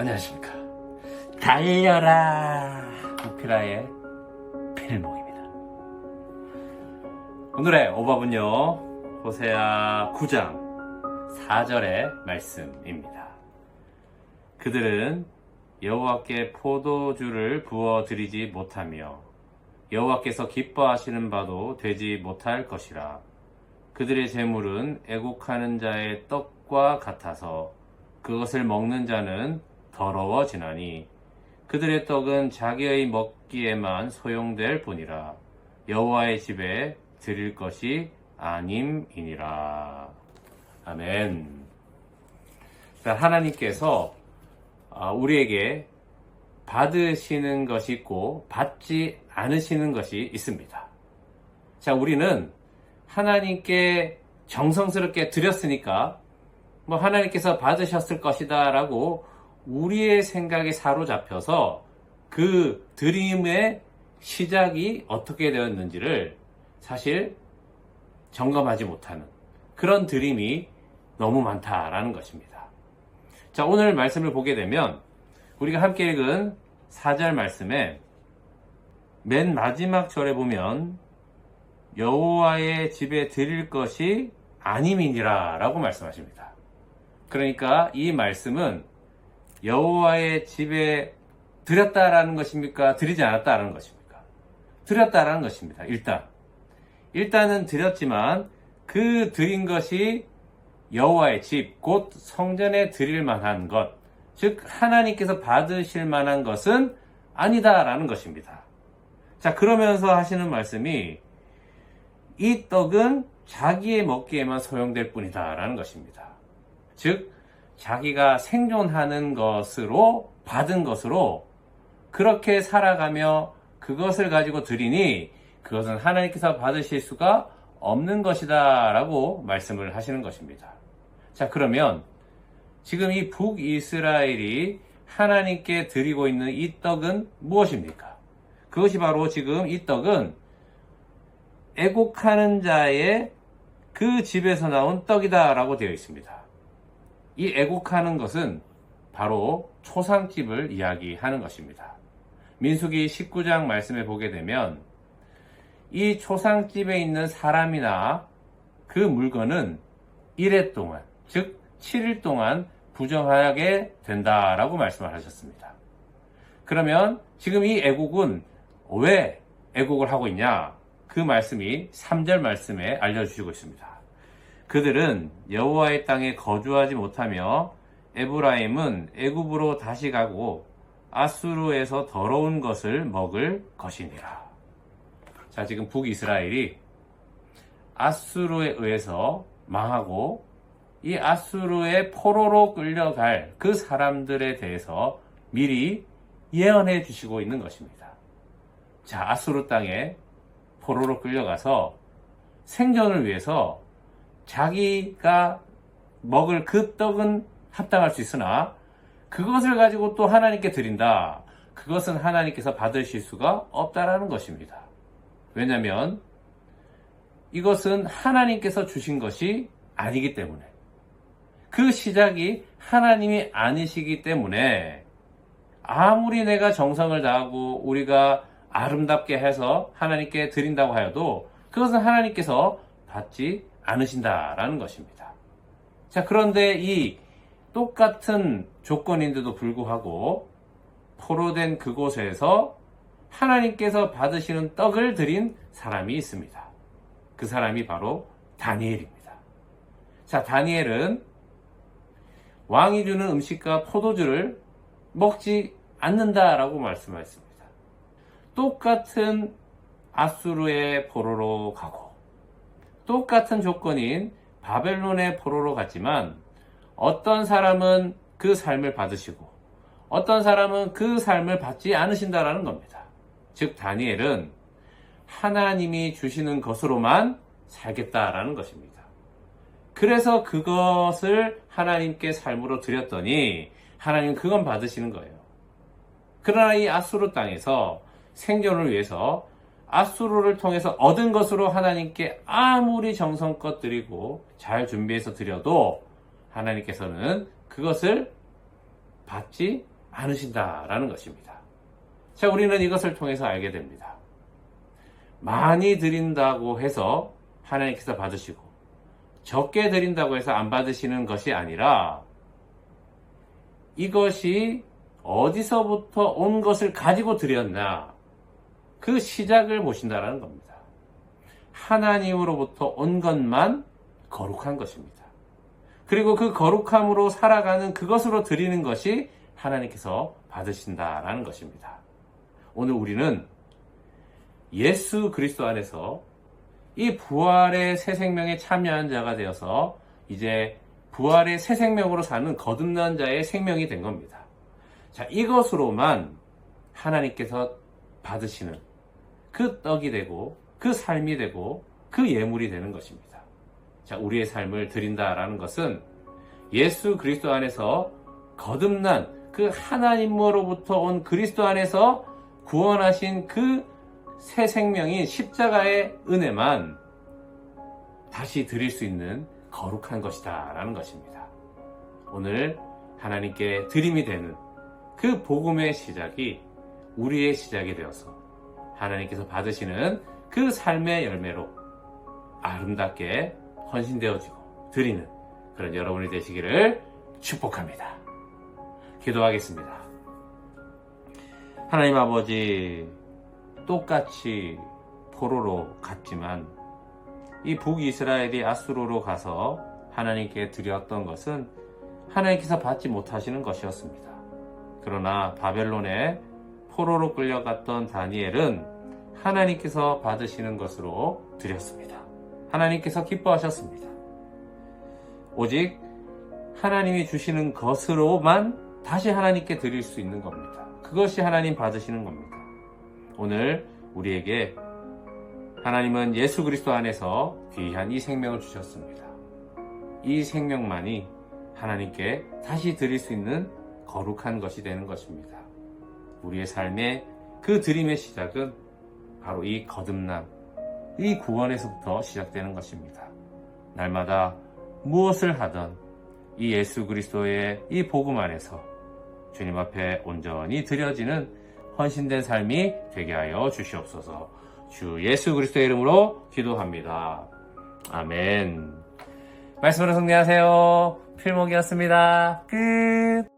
안녕하십니까. 달려라 오피라의 필목입니다. 오늘의 오밥은요, 호세아 9장 4절의 말씀입니다. 그들은 여호와께 포도주를 부어 드리지 못하며 여호와께서 기뻐하시는 바도 되지 못할 것이라. 그들의 재물은 애곡하는 자의 떡과 같아서 그것을 먹는 자는 더러워지나니 그들의 떡은 자기의 먹기에만 소용될 뿐이라. 여호와의 집에 드릴 것이 아님이니라. 아멘. 하나님께서 우리에게 받으시는 것이 있고 받지 않으시는 것이 있습니다. 자, 우리는 하나님께 정성스럽게 드렸으니까 하나님께서 받으셨을 것이다 라고 우리의 생각에 사로잡혀서 그 드림의 시작이 어떻게 되었는지를 사실 점검하지 못하는 그런 드림이 너무 많다라는 것입니다. 자, 오늘 말씀을 보게 되면 우리가 함께 읽은 4절 말씀에 맨 마지막 절에 보면 여호와의 집에 드릴 것이 아님이니라 라고 말씀하십니다. 그러니까 이 말씀은 여호와의 집에 드렸다라는 것입니까? 드리지 않았다라는 것입니까? 드렸다라는 것입니다. 일단은 드렸지만 그 드린 것이 여호와의 집, 곧 성전에 드릴 만한 것, 즉 하나님께서 받으실 만한 것은 아니다라는 것입니다. 자, 그러면서 하시는 말씀이 이 떡은 자기의 먹기에만 소용될 뿐이다라는 것입니다. 즉 자기가 생존하는 것으로 받은 것으로 그렇게 살아가며 그것을 가지고 드리니 그것은 하나님께서 받으실 수가 없는 것이다 라고 말씀을 하시는 것입니다. 자, 그러면 지금 이 북이스라엘이 하나님께 드리고 있는 이 떡은 무엇입니까? 그것이 바로 지금 이 떡은 애곡하는 자의 그 집에서 나온 떡이다 라고 되어 있습니다. 이 애곡하는 것은 바로 초상집을 이야기하는 것입니다. 민수기 19장 말씀에 보게 되면 이 초상집에 있는 사람이나 그 물건은 1회 동안, 즉 7일 동안 부정하게 된다라고 말씀을 하셨습니다. 그러면 지금 이 애곡은 왜 애곡을 하고 있냐? 그 말씀이 3절 말씀에 알려주시고 있습니다. 그들은 여호와의 땅에 거주하지 못하며 에브라임은 애굽으로 다시 가고 아수르에서 더러운 것을 먹을 것이니라. 자, 지금 북이스라엘이 아수르에 의해서 망하고 이 아수르의 포로로 끌려갈 그 사람들에 대해서 미리 예언해 주시고 있는 것입니다. 자, 아수르 땅에 포로로 끌려가서 생존을 위해서 자기가 먹을 그 떡은 합당할 수 있으나 그것을 가지고 또 하나님께 드린다. 그것은 하나님께서 받으실 수가 없다라는 것입니다. 왜냐하면 이것은 하나님께서 주신 것이 아니기 때문에, 그 시작이 하나님이 아니시기 때문에 아무리 내가 정성을 다하고 우리가 아름답게 해서 하나님께 드린다고 하여도 그것은 하나님께서 받지 않으신다라는 것입니다. 자, 그런데 이 똑같은 조건인데도 불구하고 포로된 그곳에서 하나님께서 받으시는 떡을 드린 사람이 있습니다. 그 사람이 바로 다니엘입니다. 자, 다니엘은 왕이 주는 음식과 포도주를 먹지 않는다라고 말씀하셨습니다. 똑같은 아수르의 포로로 가고 똑같은 조건인 바벨론의 포로로 갔지만 어떤 사람은 그 삶을 받으시고 어떤 사람은 그 삶을 받지 않으신다라는 겁니다. 즉 다니엘은 하나님이 주시는 것으로만 살겠다라는 것입니다. 그래서 그것을 하나님께 삶으로 드렸더니 하나님은 그건 받으시는 거예요. 그러나 이 아수르 땅에서 생존을 위해서 아수르를 통해서 얻은 것으로 하나님께 아무리 정성껏 드리고 잘 준비해서 드려도 하나님께서는 그것을 받지 많으신다라는 것입니다. 자, 우리는 이것을 통해서 알게 됩니다. 많이 드린다고 해서 하나님께서 받으시고 적게 드린다고 해서 안 받으시는 것이 아니라 이것이 어디서부터 온 것을 가지고 드렸나, 그 시작을 보신다라는 겁니다. 하나님으로부터 온 것만 거룩한 것입니다. 그리고 그 거룩함으로 살아가는 그것으로 드리는 것이 하나님께서 받으신다라는 것입니다. 오늘 우리는 예수 그리스도 안에서 이 부활의 새 생명에 참여한 자가 되어서 이제 부활의 새 생명으로 사는 거듭난 자의 생명이 된 겁니다. 자, 이것으로만 하나님께서 받으시는 그 떡이 되고 그 삶이 되고 그 예물이 되는 것입니다. 자, 우리의 삶을 드린다라는 것은 예수 그리스도 안에서 거듭난 그 하나님으로부터 온 그리스도 안에서 구원하신 그 새 생명인 십자가의 은혜만 다시 드릴 수 있는 거룩한 것이다 라는 것입니다. 오늘 하나님께 드림이 되는 그 복음의 시작이 우리의 시작이 되어서 하나님께서 받으시는 그 삶의 열매로 아름답게 헌신되어지고 드리는 그런 여러분이 되시기를 축복합니다. 기도하겠습니다. 하나님 아버지, 똑같이 포로로 갔지만 이 북이스라엘이 아수르로 가서 하나님께 드렸던 것은 하나님께서 받지 못하시는 것이었습니다. 그러나 바벨론에 포로로 끌려갔던 다니엘은 하나님께서 받으시는 것으로 드렸습니다. 하나님께서 기뻐하셨습니다. 오직 하나님이 주시는 것으로만 다시 하나님께 드릴 수 있는 겁니다. 그것이 하나님 받으시는 겁니다. 오늘 우리에게 하나님은 예수 그리스도 안에서 귀한 이 생명을 주셨습니다. 이 생명만이 하나님께 다시 드릴 수 있는 거룩한 것이 되는 것입니다. 우리의 삶의 그 드림의 시작은 바로 이 거듭남, 이 구원에서부터 시작되는 것입니다. 날마다 무엇을 하든 이 예수 그리스도의 이 복음 안에서 주님 앞에 온전히 드려지는 헌신된 삶이 되게 하여 주시옵소서. 주 예수 그리스도의 이름으로 기도합니다. 아멘. 말씀으로 승리하세요. 필목이었습니다. 끝.